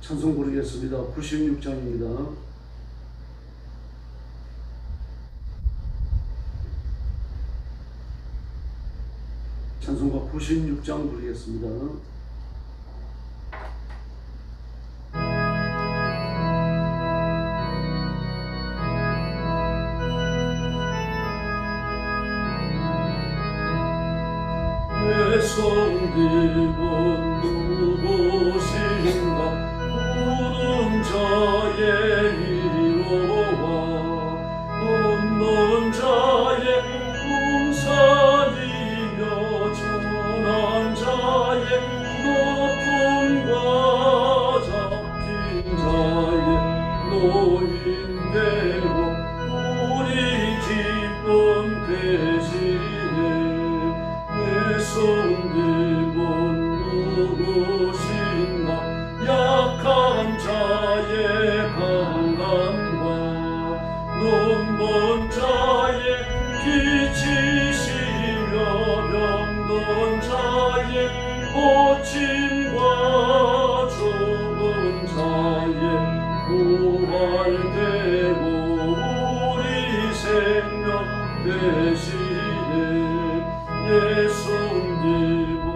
찬송 부르겠습니다. 96장입니다. 찬송가 96장 부르겠습니다. 내 손 들고 누구신가 오는 자의 이로와 없는 자의 풍산이며 전한 자의 높음과 잡힌 자의 노인되고 우리 기쁨 되시네. 손 들고 누구신가 약한 자의 강함과 눈먼 자의 기치시며 병든 자의 고침과 죽은 자의 부활되고 우리 생명 되시네. 예수 들고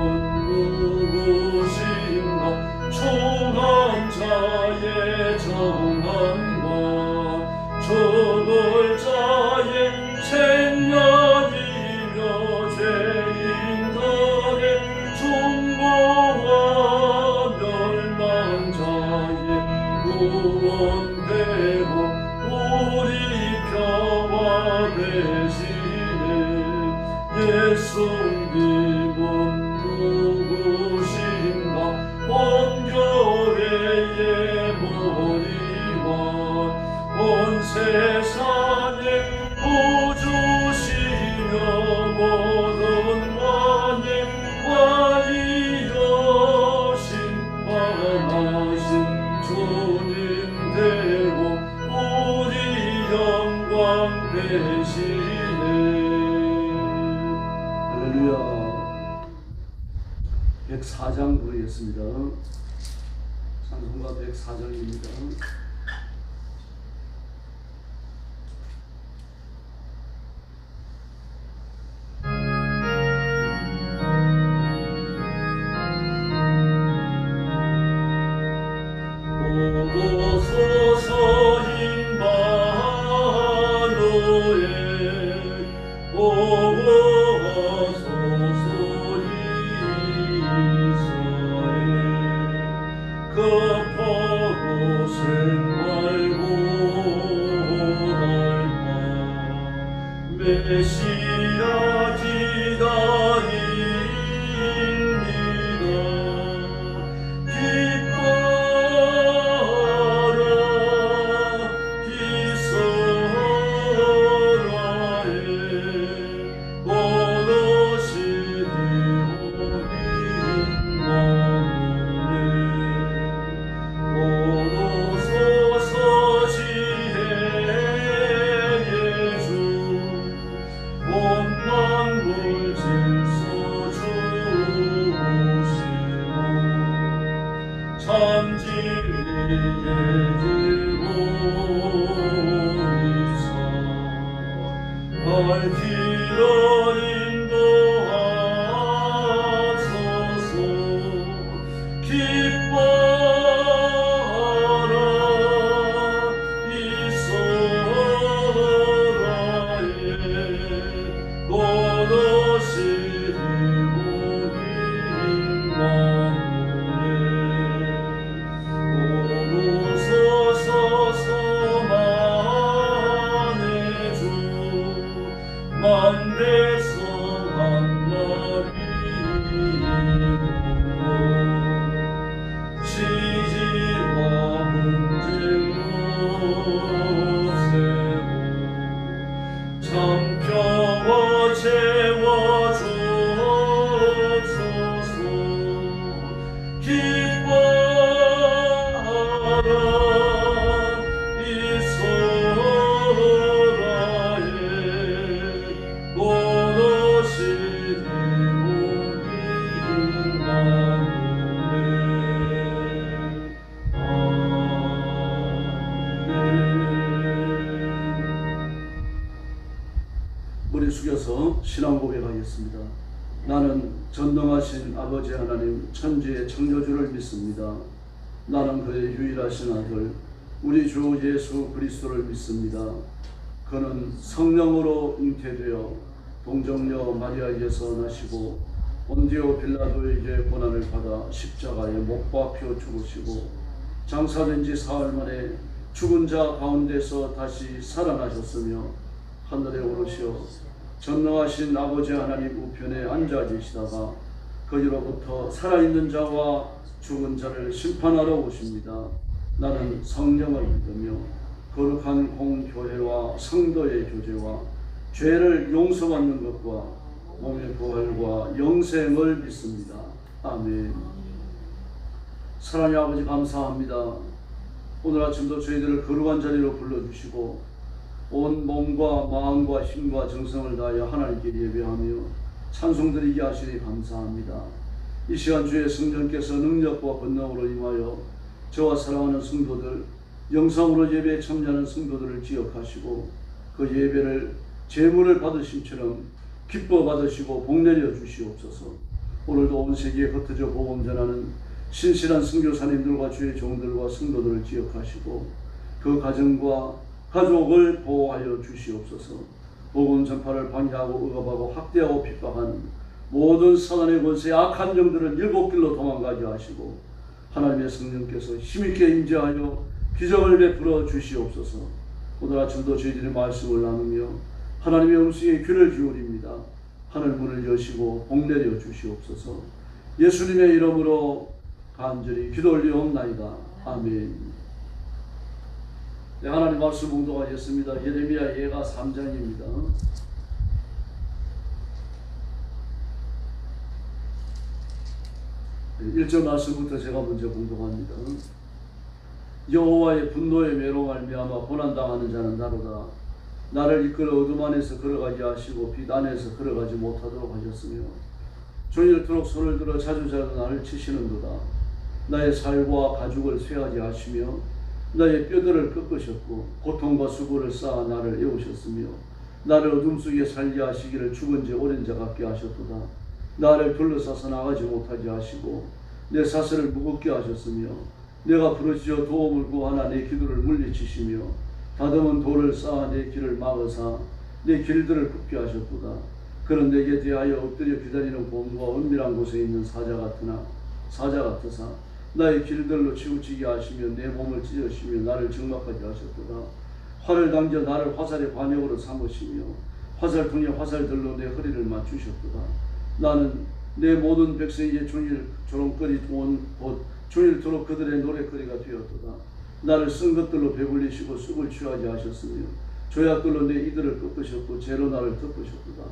누구신가 총한 자의 정함과 죽을 자의 생명이며 죄인들의 중고와 멸망 자의 구원되고 우리 평화 되시네. 예수 들고 누구신가 온 교회의 머리와 온 세상의 구주시며 모든 왕님과 이여신 만하신 주님 되고 우리 영광 되시네. 104장 부르겠습니다. 찬송가 104장입니다. 오소서 임마누엘 급하고 생활고 날마 메시아 기다립니다. 기뻐라 기서라에 오르시리 오소서 지혜 예수 온 만물 질서 주시고 참 진리에 들고이사 밝히러 인도하소서. 기뻐라 이소라에 오르시리 우리 임마누엘 오소서 소망의 주 만백성 한나리 신앙 고백하겠습니다. 나는 전능하신 아버지 하나님 천지의 창조주를 믿습니다. 나는 그의 유일하신 아들 우리 주 예수 그리스도를 믿습니다. 그는 성령으로 잉태되어 동정녀 마리아에게서 나시고 본디오 빌라도에게 고난을 받아 십자가에 못 박혀 죽으시고 장사된 지 사흘 만에 죽은 자 가운데서 다시 살아나셨으며 하늘에 오르시어 전능하신 아버지 하나님 우편에 앉아 계시다가 거기로부터 살아있는 자와 죽은 자를 심판하러 오십니다. 나는 성령을 믿으며 거룩한 공교회와 성도의 교제와 죄를 용서받는 것과 몸의 부활과 영생을 믿습니다. 아멘. 사랑의 아버지 감사합니다. 오늘 아침도 저희들을 거룩한 자리로 불러주시고 온 몸과 마음과 힘과 정성을 다하여 하나님께 예배하며 찬송드리게 하시니 감사합니다. 이 시간 주의 성령께서 능력과 권능으로 임하여 저와 사랑하는 성도들, 영상으로 예배에 참여하는 성도들을 기억하시고 그 예배를 제물을 받으심처럼 기뻐 받으시고 복내려 주시옵소서. 오늘도 온 세계에 흩어져 복음 전하는 신실한 선교사님들과 주의 종들과 성도들을 기억하시고 그 가정과 가족을 보호하여 주시옵소서. 복음 전파를 방해하고 억압하고 학대하고 핍박하는 모든 사단의 권세의 악한 영들을 일곱 길로 도망가게 하시고 하나님의 성령께서 힘있게 임재하여 기적을 베풀어 주시옵소서. 오늘 아침도 저희들의 말씀을 나누며 하나님의 음성에 귀를 기울입니다. 하늘 문을 여시고 복내려 주시옵소서. 예수님의 이름으로 간절히 기도 올리옵나이다. 아멘. 네, 하나님 말씀 봉독하겠습니다. 예레미야 예가 3장입니다. 1절 말씀부터 제가 먼저 봉독합니다. 여호와의 분노의 매로 말미암아 고난당하는 자는 나로다. 나를 이끌어 어둠 안에서 걸어가게 하시고 빛 안에서 걸어가지 못하도록 하셨으며 종일토록 손을 들어 자주자주 나를 치시는도다. 나의 살과 가죽을 쇠하게 하시며 나의 뼈들을 꺾으셨고 고통과 수고를 쌓아 나를 애우셨으며 나를 어둠 속에 살게 하시기를 죽은 지 오랜 자 같게 하셨도다. 나를 둘러싸서 나가지 못하게 하시고 내 사슬을 무겁게 하셨으며 내가 부르짖어 도움을 구하나 내 기도를 물리치시며 다듬은 돌을 쌓아 내 길을 막으사 내 길들을 굽게 하셨도다. 그런 내게 대하여 엎드려 기다리는 곰과 은밀한 곳에 있는 사자 같으사 나의 길들로 치우치게 하시며 내 몸을 찢으시며 나를 적막하게 하셨도다. 활을 당겨 나를 화살의 관역으로 삼으시며 화살통에 화살들로 내 허리를 맞추셨도다. 나는 내 모든 백성에게 종일 조롱거리 온 곳 종일토록 그들의 노랫거리가 되었도다. 나를 쓴 것들로 배불리시고 쑥을 취하게 하셨으며 조약들로 내 이들을 꺾으셨고 죄로 나를 덮으셨도다.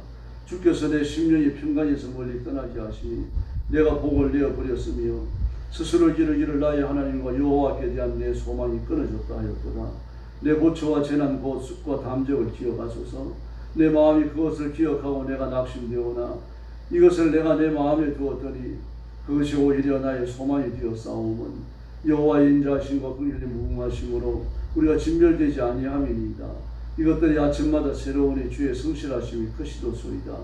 주께서 내 심령이 평강에서 멀리 떠나게 하시니 내가 복을 내어버렸으며 스스로 기르기를 나의 하나님과 여호와께 대한 내 소망이 끊어졌다 하였도다. 내 고초와 재난 곧 쑥과 담적을 기억하소서. 내 마음이 그것을 기억하고 내가 낙심되오나 이것을 내가 내 마음에 두었더니 그것이 오히려 나의 소망이 되었사오면 여호와의 인자하심과 긍휼이 무궁하심으로 우리가 진멸되지 아니함이니이다. 이것들이 아침마다 새로우니 주의 성실하심이 크시도소이다.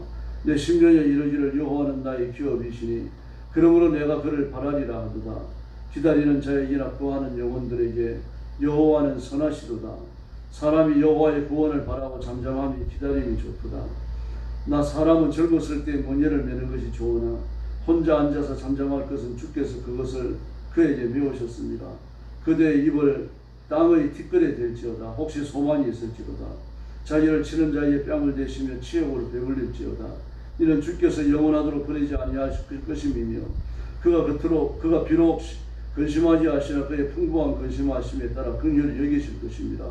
내 심령에 이르기를 여호와는 나의 기업이시니 그러므로 내가 그를 바라리라 하도다. 기다리는 자에게나 구하는 영혼들에게 여호와는 선하시도다. 사람이 여호와의 구원을 바라고 잠잠함이 기다림이 좋도다. 나 사람은 젊었을 때 문예를 매는 것이 좋으나 혼자 앉아서 잠잠할 것은 주께서 그것을 그에게 메우셨습니다. 그대의 입을 땅의 티끌에 댈지어다. 혹시 소망이 있을지로다. 자기를 치는 자의 뺨을 대시며 치욕으로 배불릴지어다. 이는 주께서 영원하도록 버리지 아니하실 것임이며 그가 비록 근심하지 하시나 그의 풍부한 근심하심에 따라 긍휼히 여기실 것입니다.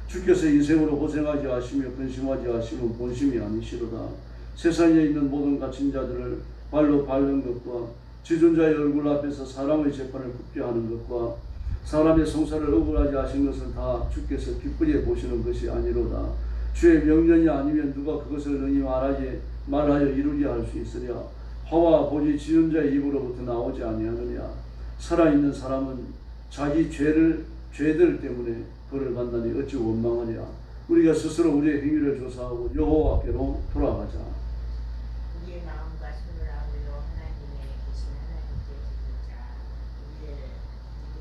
주께서 인생으로 고생하지 하시며 근심하지 하시면 본심이 아니시로다. 세상에 있는 모든 갇힌 자들을 발로 밟는 것과 지존자의 얼굴 앞에서 사람의 재판을 굽게 하는 것과 사람의 성사를 억울하게 하신 것은 다 주께서 기쁘게 보시는 것이 아니로다. 주의 명령이 아니면 누가 그것을 능히 말하여 이루게 할 수 있으랴. 화와 볼이 지존자의 입으로부터 나오지 아니하느냐. 살아있는 사람은 자기 죄들 때문에 벌을 받나니 어찌 원망하랴. 우리가 스스로 우리의 행위를 조사하고 여호와께로 돌아가자. 우리의 마음과 손을 아울러 하나님의 계신 하나님께 드리자. 우리의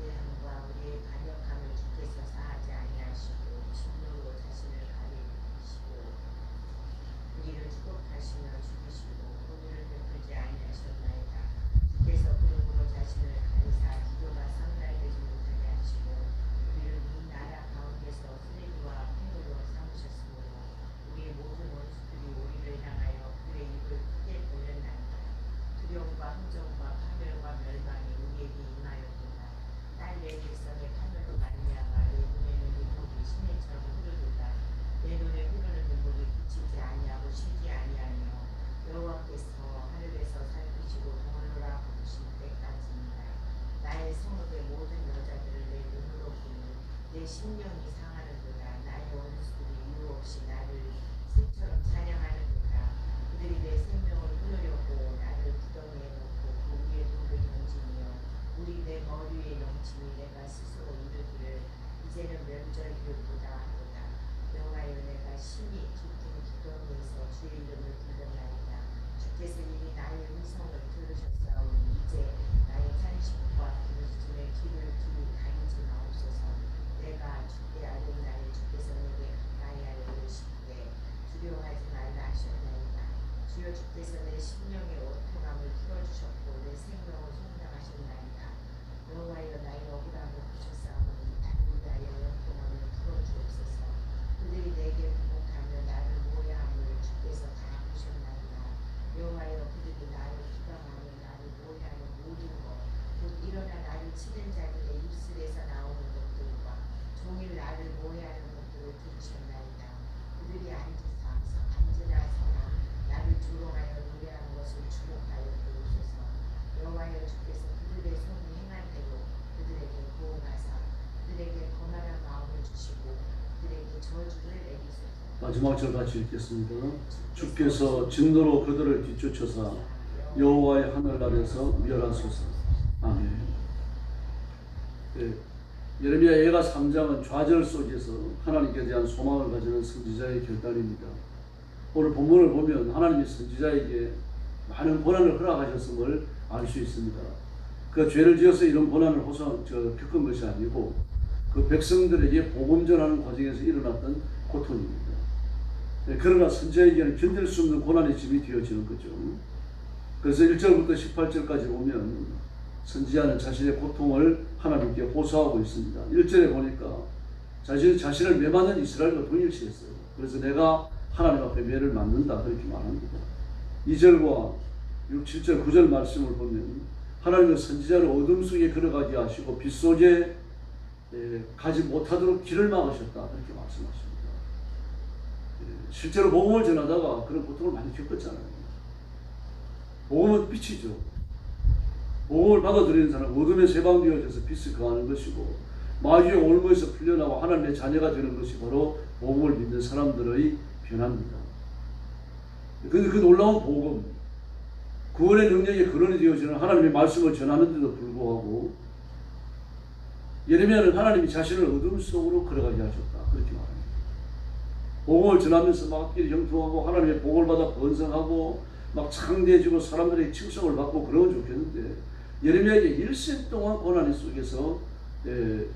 함과 우리의 반역함을 주께서 사하지 아니하시고 진노로 자신을 가리시고 우리를 축복하시며 죽이시고 오늘을 베풀지 아니하셨나이다. 주께서 그러므로 자신을 가리사 기도가 상달되지 못하게 하시고 우리를 이 나라 가운데서 쓰레기와 팽으로 삼으셨으므로 우리의 모든 원수들이 우리를 향하여 그의 입을 크게 벌렸나이다. 두려움과 흥정과 파멸과 멸망이 우리에게 임하였도다. 딸 내 백성의 파멸로 말미암아 내 눈에는 눈물이 시내처럼 흐르도다. 내 눈에 흐르는 눈물이 그치지 아니하고 쉬지 아니하며 여호와께서 하늘에서 살피시고 동을로라 부르신 때까지니라. 나의 성읍의 모든 여자들을 내 눈으로 보니 내 심령이 상하는도다. 나의 원수들이 이유 없이 나를 새처럼 찬양하는도다. 그들이 내 생명을 끊으려고 나를 구덩이에 넣고 그 위에 돌을 던지며 우리 내 머리 위에 영침이 내가 스스로 이르기를 이제는 멸절이로다 하도다. 여호와여 내가 심히 깊은 구덩이에서 주의 이름을 불렀나이다. 주께서 이미 나의 음성을 들으셨사오니 이제 나의 탄식과 부르짖음의 귀를 가리지 마옵소서. 내가 주께 아뢰나니 주께서 내게 가까이 하여 이르시되 두려워하지 말라 하셨나이다. 주여 주께서 내 심령의 오통함을 풀어주셨고 내 생명을 속량하셨나이다. 여호와여 나의 억울함을 보셨사오니 나를 위하여 영통함을 풀어주옵소서. 그들이 내게 굴복하며 나를 모해함을 주께서 다 보셨나이다. 여호와여 그들이 나를 비방하며 나를 모해하는 모든 것 곧 일어나 나를 치는 자들의 입술에서 나오는 것들과 종일 나를 모해하는 것들을 들으셨나이다. 그들이 앉으나 서나 나를 조롱하여 노래하는 것을 주목하여 보옵소서. 여호와여 주께서 그들의 손이 행한 대로 그들에게 보응하사 그들에게 거만한 마음을 주시고 그들에게 저주를 내리소서. 마지막 절 같이 읽겠습니다. 주께서 진노로 그들을 뒤쫓으사 여호와의 하늘나라에서 멸하소서. 아멘. 네, 예레미야 예가 3장은 좌절 속에서 하나님께 대한 소망을 가지는 선지자의 결단입니다. 오늘 본문을 보면 하나님이 선지자에게 많은 고난을 허락하셨음을 알 수 있습니다. 그 죄를 지어서 이런 고난을 겪은 것이 아니고 그 백성들에게 복음 전하는 과정에서 일어났던 고통입니다. 네, 그러나 선지자에게는 견딜 수 없는 고난의 짐이 되어지는 거죠. 그래서 1절부터 18절까지 보면 선지자는 자신의 고통을 하나님께 호소하고 있습니다. 1절에 보니까 자신을 매맞는 이스라엘과 동일시했어요. 그래서 내가 하나님 앞에 매를 맞는다 그렇게 말합니다. 2절과 6, 7절, 9절 말씀을 보면 하나님은 선지자를 어둠 속에 걸어가게 하시고 빛 속에 가지 못하도록 길을 막으셨다 그렇게 말씀하십니다. 실제로 복음을 전하다가 그런 고통을 많이 겪었잖아요. 복음은 빛이죠. 복음을 받아들이는 사람은 어둠에 세방되어져서 빛을 거하는 것이고 마귀의 올무에서 풀려나와 하나님의 자녀가 되는 것이 바로 복음을 믿는 사람들의 변화입니다. 그런데 그 놀라운 복음, 구원의 능력에 근원이 되어지는 하나님의 말씀을 전하는데도 불구하고 예레미야는 하나님이 자신을 어둠 속으로 걸어가게 하셨다 그렇게 말합니다. 복음을 전하면서 막 앞길이 형통하고 하나님의 복을 받아 번성하고 막 창대해지고 사람들의 칭송을 받고 그러면 좋겠는데 예레미야에게 일생 동안 고난 속에서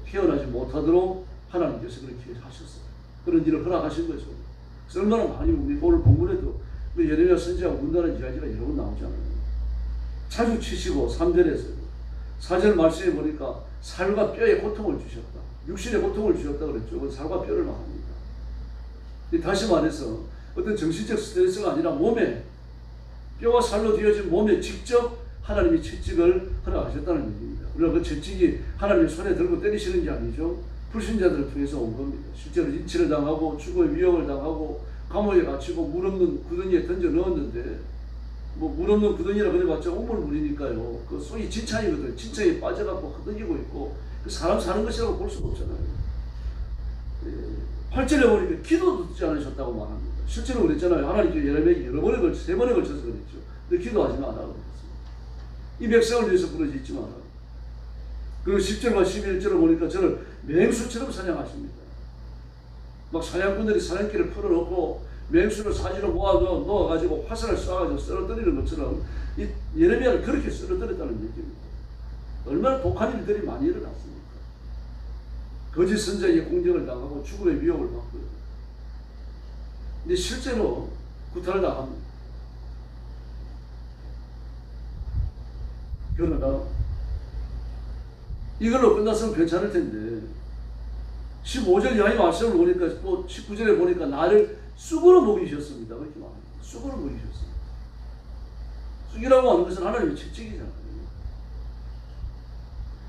태어나지 못하도록 하나님께서 그렇게 하셨어요. 그런 일을 허락하신 거죠. 그래서 얼마나 많이 우리 오늘 본문에도 예레미야 선지자가 운다는 이야기가 여러 번 나오잖아요. 자주 치시고 3절에서 4절 말씀에 보니까 살과 뼈에 고통을 주셨다. 육신에 고통을 주셨다 그랬죠. 살과 뼈를 말합니다. 다시 말해서 어떤 정신적 스트레스가 아니라 몸에 뼈와 살로 되어진 몸에 직접 하나님이 채찍을 허락하셨다는 얘기입니다. 우리가 그 채찍이 하나님의 손에 들고 때리시는 게 아니죠. 불신자들을 통해서 온 겁니다. 실제로 인치를 당하고 죽음의 위협을 당하고 감옥에 갇히고 물 없는 구덩이에 던져 넣었는데 물 없는 구덩이라 그래봤자 우물물이니까요. 그 속이 진창이거든요. 진창에 빠져갖고 흩어지고 있고 그 사람 사는 것이라고 볼 수가 없잖아요. 8절에 보니까 기도도 듣지 않으셨다고 말합니다. 실제로 그랬잖아요. 하나님께 예레미야에게 여러 번에 걸쳐 3번에 걸쳐서 그랬죠. 근데 기도하지 마라 그랬어요. 이 백성을 위해서 부르짖지 마라. 그리고 10절과 11절을 보니까 저를 맹수처럼 사냥하십니다. 막 사냥꾼들이 사냥길을 풀어놓고 맹수를 사지로 놓아가지고 화살을 쏴가지고 쓰러뜨리는 것처럼 이 예레미야를 그렇게 쓰러뜨렸다는 얘기입니다. 얼마나 독한 일들이 많이 일어났습니까? 거짓 선자에게 공격을 당하고 죽음의 위협을 받고요. 근데 실제로 구타를 당합니다. 그러나 이걸로 끝났으면 괜찮을 텐데 15절 이하의 말씀을 보니까 또 19절에 보니까 나를 쑥으로 먹이셨습니다. 그렇게 말합니다. 쑥으로 먹이셨습니다. 쑥이라고 하는 것은 하나님의 채찍이잖아요.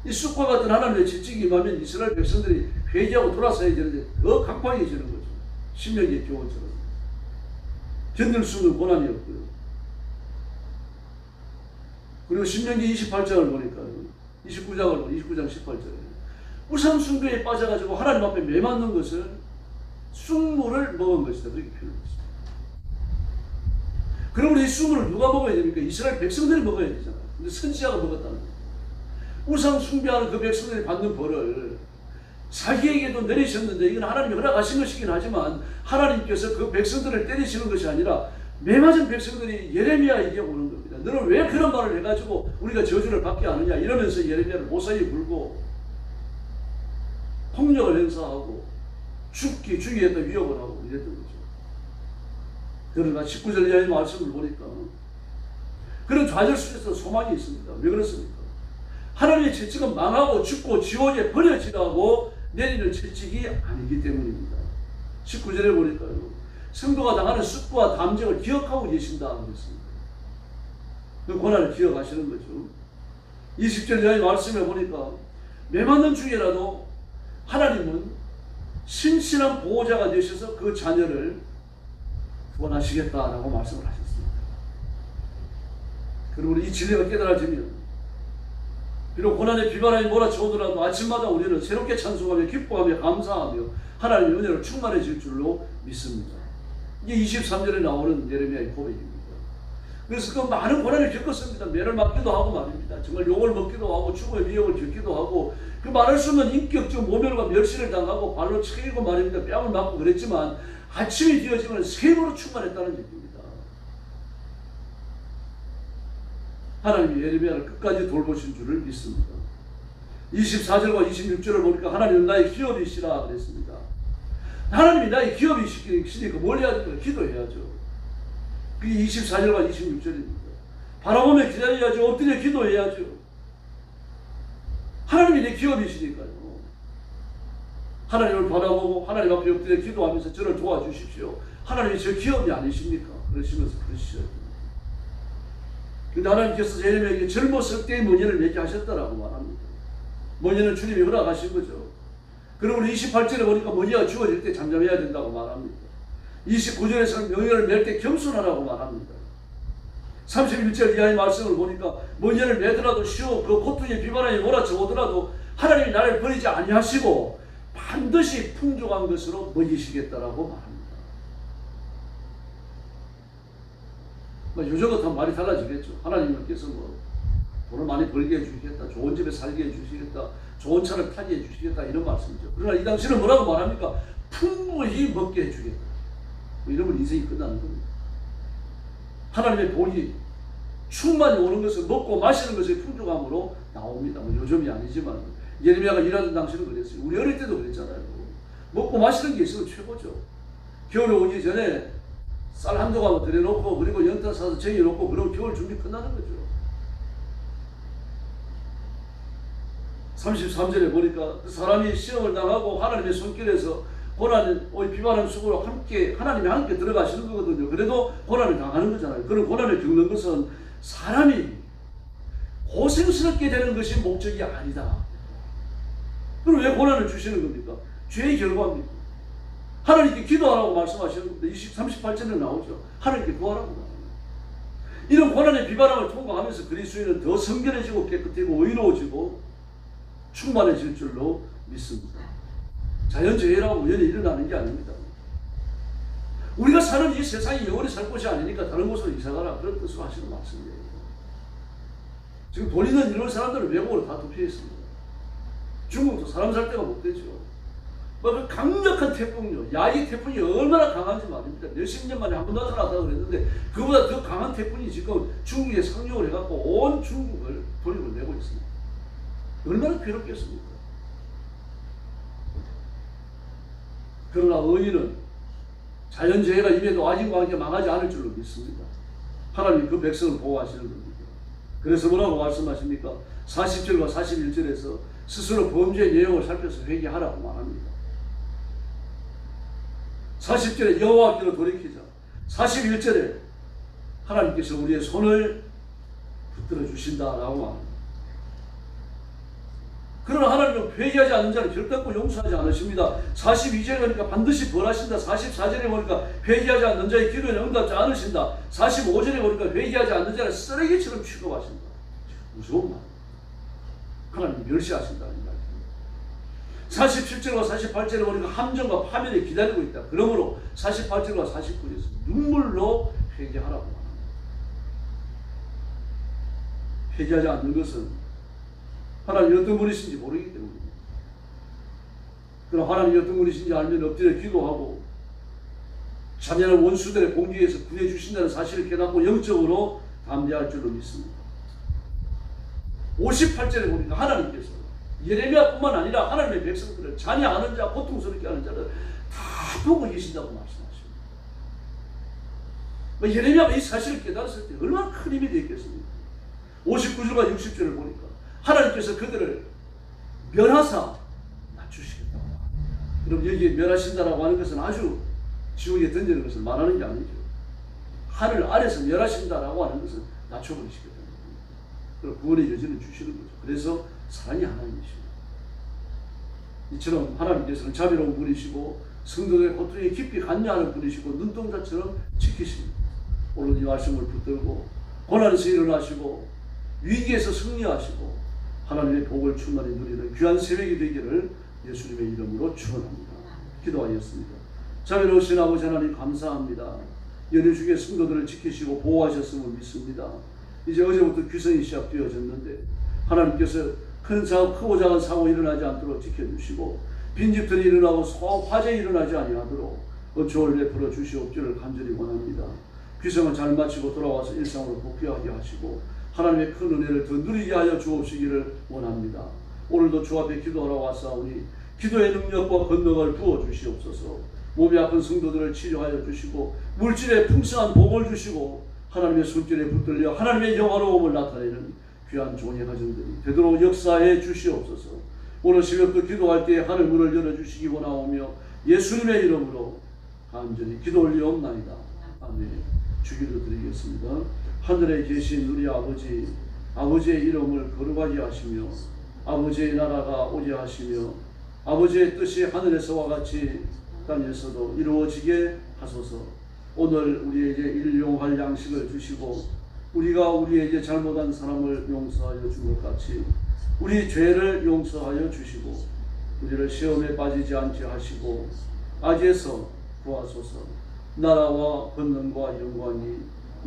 이 쑥과 같은 하나님의 채찍이 임하면 이스라엘 백성들이 회개하고 돌아서야 되는데 더 강팍해지는 거죠. 신명기의 교훈처럼. 견딜 수 없는 고난이 없고요. 그리고 신명기 28장을 보니까 29장 18절에 우상 숭배에 빠져가지고 하나님 앞에 매맞는 것을 쑥물을 먹은 것이다. 그렇게 표현했습니다. 그러면 이 쑥물을 누가 먹어야 됩니까? 이스라엘 백성들이 먹어야 되잖아요. 근데 선지자가 먹었다는 거예요. 우상 숭배하는 그 백성들이 받는 벌을 자기에게도 내리셨는데 이건 하나님이 허락하신 것이긴 하지만 하나님께서 그 백성들을 때리시는 것이 아니라 매맞은 백성들이 예레미야에게 오는 겁니다. 너는 왜 그런 말을 해가지고 우리가 저주를 받게 하느냐 이러면서 예레미야를 모서리 불고 폭력을 행사하고 죽이겠다 위협을 하고 이랬던 거죠. 그러나 19절 이하의 말씀을 보니까 그런 좌절 속에서 소망이 있습니다. 왜 그렇습니까? 하나님의 채찍은 망하고 죽고 지옥에 버려지라고 내리는 채찍이 아니기 때문입니다. 19절에 보니까요. 성도가 당하는 쑥과 담정을 기억하고 계신다 그랬습니다. 그 고난을 기억하시는 거죠. 20절 이하의 말씀에 보니까 매맞는 중에라도 하나님은 신실한 보호자가 되셔서 그 자녀를 구원하시겠다라고 말씀을 하셨습니다. 그리고 이 진리가 깨달아지면 비록 고난의 비바람이 몰아쳐오더라도 아침마다 우리는 새롭게 찬송하며 기뻐하며 감사하며 하나님의 은혜로 충만해질 줄로 믿습니다. 이게 23절에 나오는 예레미야의 고백입니다. 그래서 그 많은 고난을 겪었습니다. 매를 맞기도 하고 말입니다. 정말 욕을 먹기도 하고 죽음의 위협을 겪기도 하고 그 말할 수 없는 인격적 모멸과 멸시를 당하고 발로 치이고 말입니다. 뺨을 맞고 그랬지만 아침이 되어지면 샘으로 충만했다는 얘기입니다. 하나님이 예레미야를 끝까지 돌보신 줄을 믿습니다. 24절과 26절을 보니까 하나님은 나의 기업이시라 그랬습니다. 하나님이 나의 기업이시니까 뭘 해야 됩니까? 기도해야죠. 그게 24절과 26절입니다. 바라보며 기다려야죠. 엎드려 기도해야죠. 하나님이 내 기업이시니까요. 하나님을 바라보고 하나님 앞에 엎드려 기도하면서 저를 도와주십시오. 하나님이 제 기업이 아니십니까? 그러시면서 그러시셔야 됩니다. 근데 하나님께서 예레미야에게 젊었을 때의 문예를 맺게 하셨다라고 말합니다. 문예는 주님이 허락하신 거죠. 그리고 28절에 보니까 문예가 주어질 때 잠잠해야 된다고 말합니다. 29절에서는 명예를 맬 때 겸손하라고 말합니다. 31절 이하의 말씀을 보니까 문예를 매더라도 쉬워 그 고통의 비바람이 몰아쳐 오더라도 하나님이 나를 버리지 아니하시고 반드시 풍족한 것으로 먹이시겠다라고 말합니다. 요즘 같으면 말이 달라지겠죠. 하나님께서 돈을 많이 벌게 해주시겠다, 좋은 집에 살게 해주시겠다, 좋은 차를 타게 해주시겠다 이런 말씀이죠. 그러나 이 당시는 뭐라고 말합니까? 풍부히 먹게 해주겠다. 이러면 인생이 끝나는 겁니다. 하나님의 복이 충만히 오는 것을 먹고 마시는 것의 풍족함으로 나옵니다. 요즘이 아니지만 예레미야가 일하던 당시는 그랬어요. 우리 어릴 때도 그랬잖아요. 먹고 마시는 게 있으면 최고죠. 겨울에 오기 전에 쌀 한두 가마 들여놓고 그리고 연탄 사서 쟁여놓고 그러면 겨울 준비 끝나는 거죠. 33절에 보니까 그 사람이 시험을 당하고 하나님의 손길에서 고난, 비바람 속으로 하나님이 함께 들어가시는 거거든요. 그래도 고난을 당하는 거잖아요. 그런 고난을 겪는 것은 사람이 고생스럽게 되는 것이 목적이 아니다. 그럼 왜 고난을 주시는 겁니까? 죄의 결과입니다. 하나님께 기도하라고 말씀하시는 겁니다. 38절에 나오죠. 하나님께 구하라고 말합니다. 이런 고난의 비바람을 통과하면서 그리스도인은 더 성결해지고 깨끗해지고 의로워지고 충만해질 줄로 믿습니다. 자연재해라고 우연히 일어나는 게 아닙니다. 우리가 사는 이 세상이 영원히 살 곳이 아니니까 다른 곳으로 이사가라 그런 뜻으로 하시는 말씀이에요. 지금 돈 있는 이런 사람들은 외국으로 다 도피했습니다. 중국도 사람 살 데가 못 되죠. 그 강력한 태풍이요. 야이 태풍이 얼마나 강한지 말입니다. 몇십 년 만에 한 번 나타났다고 그랬는데 그보다 더 강한 태풍이 지금 중국에 상륙을 해갖고 온 중국을 돌려내고 있습니다. 얼마나 괴롭겠습니까? 그러나 의인은 자연재해가 임해도 아직과 함께 망하지 않을 줄로 믿습니다. 하나님 그 백성을 보호하시는 겁니다. 그래서 뭐라고 말씀하십니까? 40절과 41절에서 스스로 범죄 내용을 살펴서 회개하라고 말합니다. 40절에 여호와께로 돌이키자. 41절에 하나님께서 우리의 손을 붙들어 주신다라고 말합니다. 그러나 하나님은 회개하지 않는 자를 결단코 용서하지 않으십니다. 42절에 보니까 반드시 벌하신다. 44절에 보니까 회개하지 않는 자의 기도에 응답지 않으신다. 45절에 보니까 회개하지 않는 자를 쓰레기처럼 취급하신다. 무서운 말. 하나님 멸시하신다는 말입니다. 47절과 48절에 보니까 함정과 파멸이 기다리고 있다. 그러므로 48절과 49절에서 눈물로 회개하라고 말합니다. 회개하지 않는 것은 하나님이 어떤 분이신지 모르기 때문입니다. 그럼 하나님이 어떤 분이신지 알면 엎드려 기도하고 잔인한 원수들의 공격에서 구해주신다는 사실을 깨닫고 영적으로 담대할 줄로 믿습니다. 58절에 보니까 하나님께서 예레미야뿐만 아니라 하나님의 백성들을 잔해하는 자, 고통스럽게 하는 자를 다 보고 계신다고 말씀하십니다. 예레미야가 이 사실을 깨달았을 때 얼마나 큰 힘이 되겠습니까? 59절과 60절을 보니까 하나님께서 그들을 멸하사 낮추시겠다고 합니다. 그럼 여기에 멸하신다라고 하는 것은 아주 지옥에 던지는 것을 말하는 게 아니죠. 하늘 아래서 멸하신다라고 하는 것은 낮춰버리시겠다는 겁니다. 그럼 구원의 여지는 주시는 거죠. 그래서 사랑이 하나님이십니다. 이처럼 하나님께서는 자비로운 분이시고 성도들의 고통에 깊이 관여하는 분이시고 눈동자처럼 지키십니다. 오늘 이 말씀을 붙들고 고난에서 일어나시고 위기에서 승리하시고 하나님의 복을 충만히 누리는 귀한 새벽이 되기를 예수님의 이름으로 축원합니다. 기도하였습니다. 자비로우신 아버지 하나님 감사합니다. 연휴 중에 성도들을 지키시고 보호하셨음을 믿습니다. 이제 어제부터 귀성이 시작되어졌는데 하나님께서 큰 사고, 크고 작은 사고 일어나지 않도록 지켜주시고 빈집들이 일어나고 화재 일어나지 아니하도록 은총을 베풀어 주시옵기를 간절히 원합니다. 귀성을 잘 마치고 돌아와서 일상으로 복귀하게 하시고 하나님의 큰 은혜를 더 누리게 하여 주옵시기를 원합니다. 오늘도 주 앞에 기도하러 왔사오니 기도의 능력과 권능을 부어 주시옵소서. 몸이 아픈 성도들을 치료하여 주시고 물질에 풍성한 복을 주시고 하나님의 손길에 붙들려 하나님의 영화로움을 나타내는 귀한 종의 가정들이 되도록 역사해 주시옵소서. 오늘 새벽도 기도할 때 하늘 문을 열어주시기 원하오며 예수님의 이름으로 간절히 기도 올리옵나이다. 아멘. 주기도 드리겠습니다. 하늘에 계신 우리 아버지, 아버지의 이름을 거룩하게 하시며 아버지의 나라가 오게 하시며 아버지의 뜻이 하늘에서와 같이 땅에서도 이루어지게 하소서. 오늘 우리에게 일용할 양식을 주시고 우리가 우리에게 잘못한 사람을 용서하여 준 것 같이 우리 죄를 용서하여 주시고 우리를 시험에 빠지지 않게 하시고 악에서 구하소서. 나라와 권능과 영광이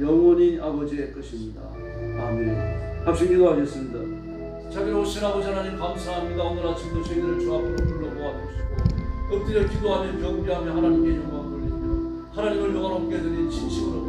영원히 아버지의 것입니다. 아멘. 합심 기도하겠습니다. 자비로우신 아버지 하나님 감사합니다. 오늘 아침도 저희들을 주 앞으로 불러 모아주시고 엎드려 기도하며 경배하며 하나님께 영광 돌리며 하나님을 영원롭게 드린 진심으로